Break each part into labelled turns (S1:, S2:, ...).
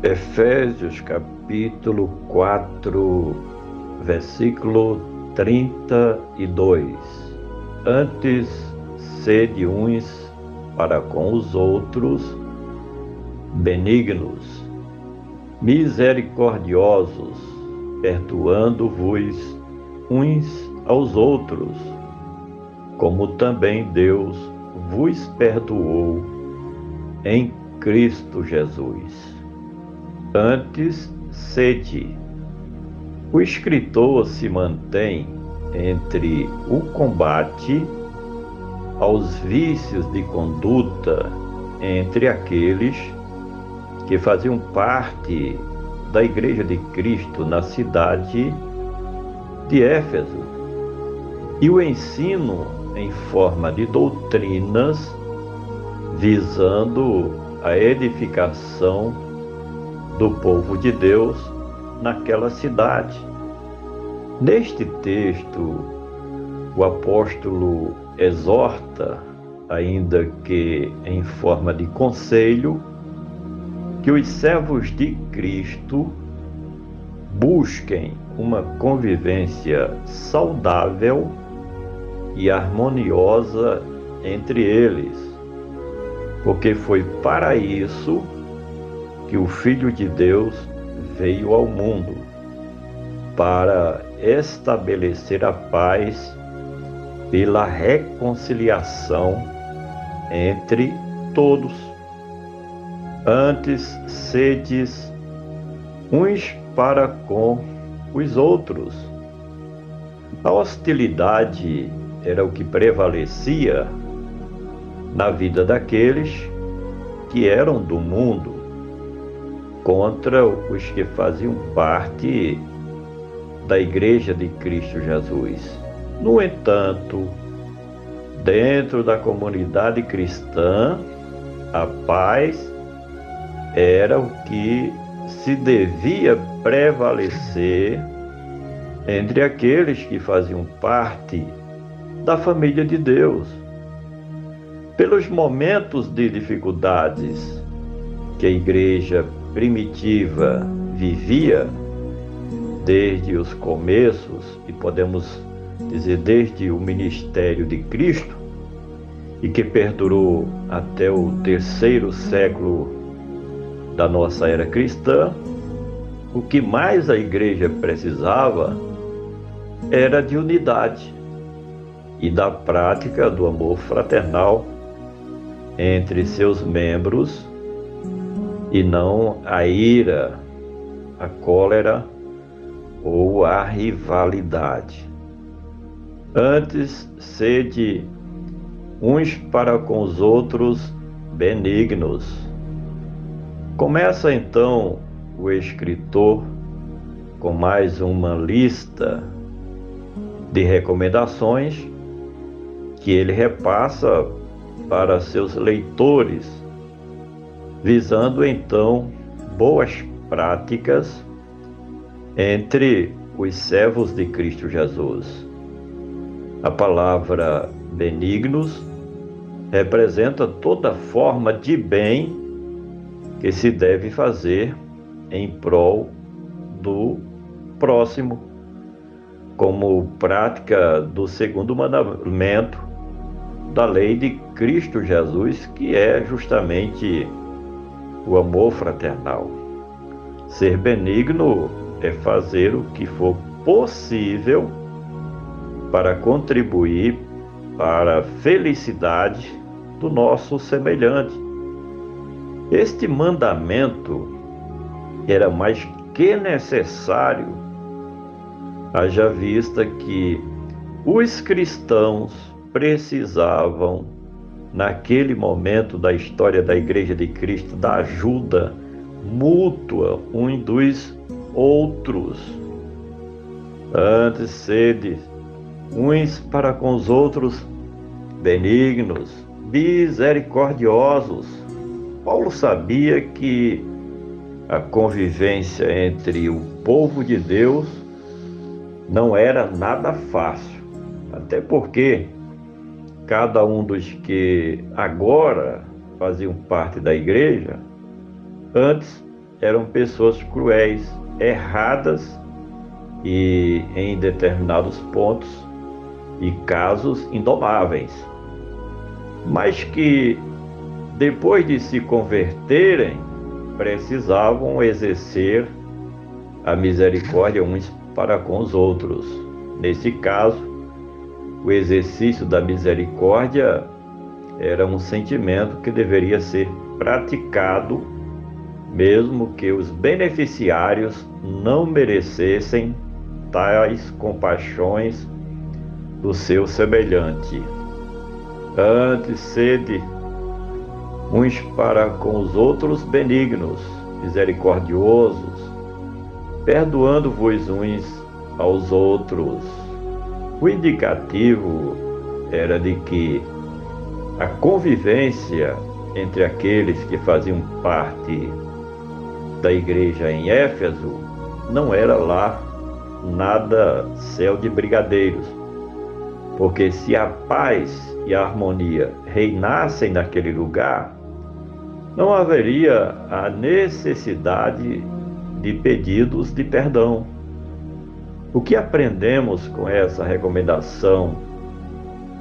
S1: Efésios capítulo 4, versículo 32. Antes, sede uns para com os outros benignos, misericordiosos, perdoando-vos uns aos outros, como também Deus vos perdoou em Cristo Jesus. Antes, sede. O escritor se mantém entre o combate aos vícios de conduta entre aqueles que faziam parte da Igreja de Cristo na cidade de Éfeso, e o ensino em forma de doutrinas visando a edificação do povo de Deus naquela cidade. Neste texto, o apóstolo exorta, ainda que em forma de conselho, que os servos de Cristo busquem uma convivência saudável e harmoniosa entre eles, porque foi para isso que o Filho de Deus veio ao mundo, para estabelecer a paz pela reconciliação entre todos. Antes, sedes uns para com os outros. A hostilidade era o que prevalecia na vida daqueles que eram do mundo contra os que faziam parte da Igreja de Cristo Jesus. No entanto, dentro da comunidade cristã, a paz era o que se devia prevalecer entre aqueles que faziam parte da família de Deus. Pelos momentos de dificuldades que a igreja primitiva vivia desde os começos, e podemos dizer desde o ministério de Cristo, e que perdurou até o 3º século da nossa era cristã, o que mais a igreja precisava era de unidade e da prática do amor fraternal entre seus membros, e não a ira, a cólera ou a rivalidade. Antes, sede uns para com os outros benignos. Começa então o escritor com mais uma lista de recomendações que ele repassa para seus leitores, visando então boas práticas entre os servos de Cristo Jesus. A palavra benignos representa toda forma de bem que se deve fazer em prol do próximo, como prática do 2º mandamento da lei de Cristo Jesus, que é justamente o amor fraternal. Ser benigno é fazer o que for possível para contribuir para a felicidade do nosso semelhante. Este mandamento era mais que necessário, haja vista que os cristãos precisavam, naquele momento da história da Igreja de Cristo, da ajuda mútua uns dos outros. Antes, sede uns para com os outros benignos, misericordiosos. Paulo sabia que a convivência entre o povo de Deus não era nada fácil, até porque cada um dos que agora faziam parte da igreja, antes eram pessoas cruéis, erradas e em determinados pontos e casos indomáveis, mas que depois de se converterem precisavam exercer a misericórdia uns para com os outros. Nesse caso, o exercício da misericórdia era um sentimento que deveria ser praticado, mesmo que os beneficiários não merecessem tais compaixões do seu semelhante. Antes, sede uns para com os outros benignos, misericordiosos, perdoando-vos uns aos outros. O indicativo era de que a convivência entre aqueles que faziam parte da igreja em Éfeso não era lá nada céu de brigadeiros, porque se a paz e a harmonia reinassem naquele lugar, não haveria a necessidade de pedidos de perdão. O que aprendemos com essa recomendação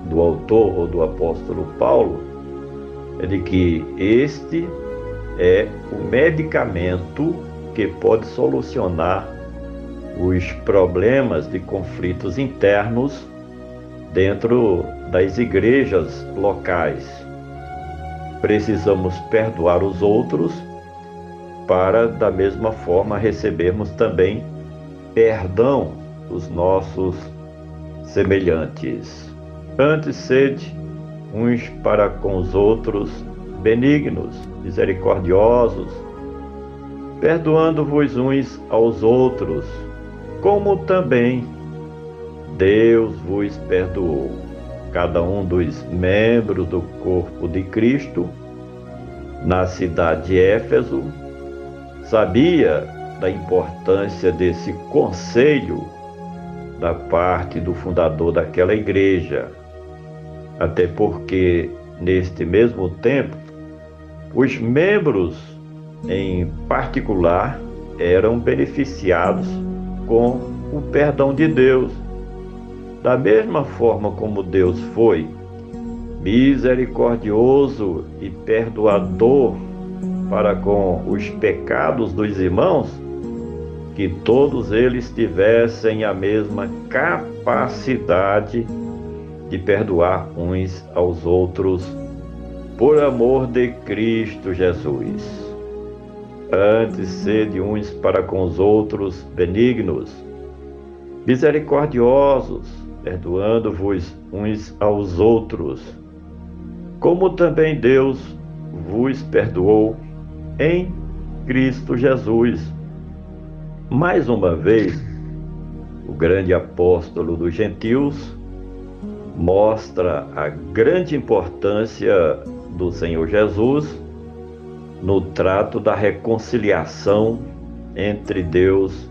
S1: do autor ou do apóstolo Paulo é de que este é o medicamento que pode solucionar os problemas de conflitos internos dentro das igrejas locais. Precisamos perdoar os outros para, da mesma forma, recebermos também perdão dos nossos semelhantes. Antes, sede uns para com os outros benignos, misericordiosos, perdoando-vos uns aos outros, como também Deus vos perdoou. Cada um dos membros do corpo de Cristo, na cidade de Éfeso, sabia da importância desse conselho da parte do fundador daquela igreja, até porque, neste mesmo tempo, os membros, em particular, eram beneficiados com o perdão de Deus. Da mesma forma como Deus foi misericordioso e perdoador para com os pecados dos irmãos, que todos eles tivessem a mesma capacidade de perdoar uns aos outros por amor de Cristo Jesus. Antes, sede uns para com os outros benignos, misericordiosos, perdoando-vos uns aos outros, como também Deus vos perdoou em Cristo Jesus. Mais uma vez, o grande apóstolo dos gentios mostra a grande importância do Senhor Jesus no trato da reconciliação entre Deus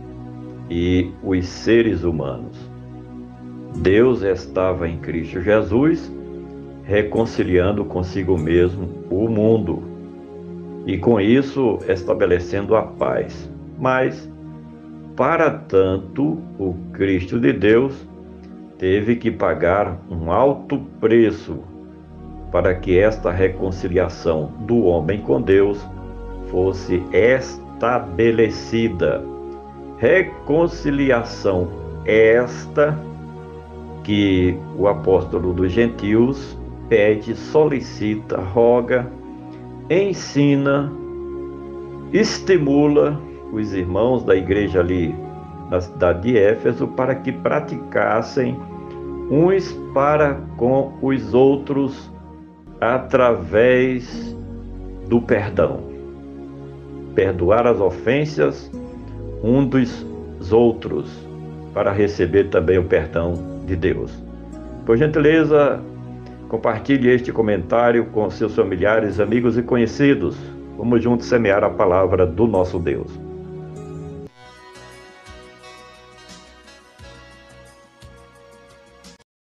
S1: e os seres humanos. Deus estava em Cristo Jesus, reconciliando consigo mesmo o mundo e com isso estabelecendo a paz. Mas, para tanto, o Cristo de Deus teve que pagar um alto preço para que esta reconciliação do homem com Deus fosse estabelecida. Reconciliação esta que o apóstolo dos gentios pede, solicita, roga, ensina, estimula os irmãos da igreja ali na cidade de Éfeso para que praticassem uns para com os outros através do perdão. Perdoar as ofensas um dos outros para receber também o perdão de Deus. Por gentileza, compartilhe este comentário com seus familiares, amigos e conhecidos. Vamos juntos semear a palavra do nosso Deus.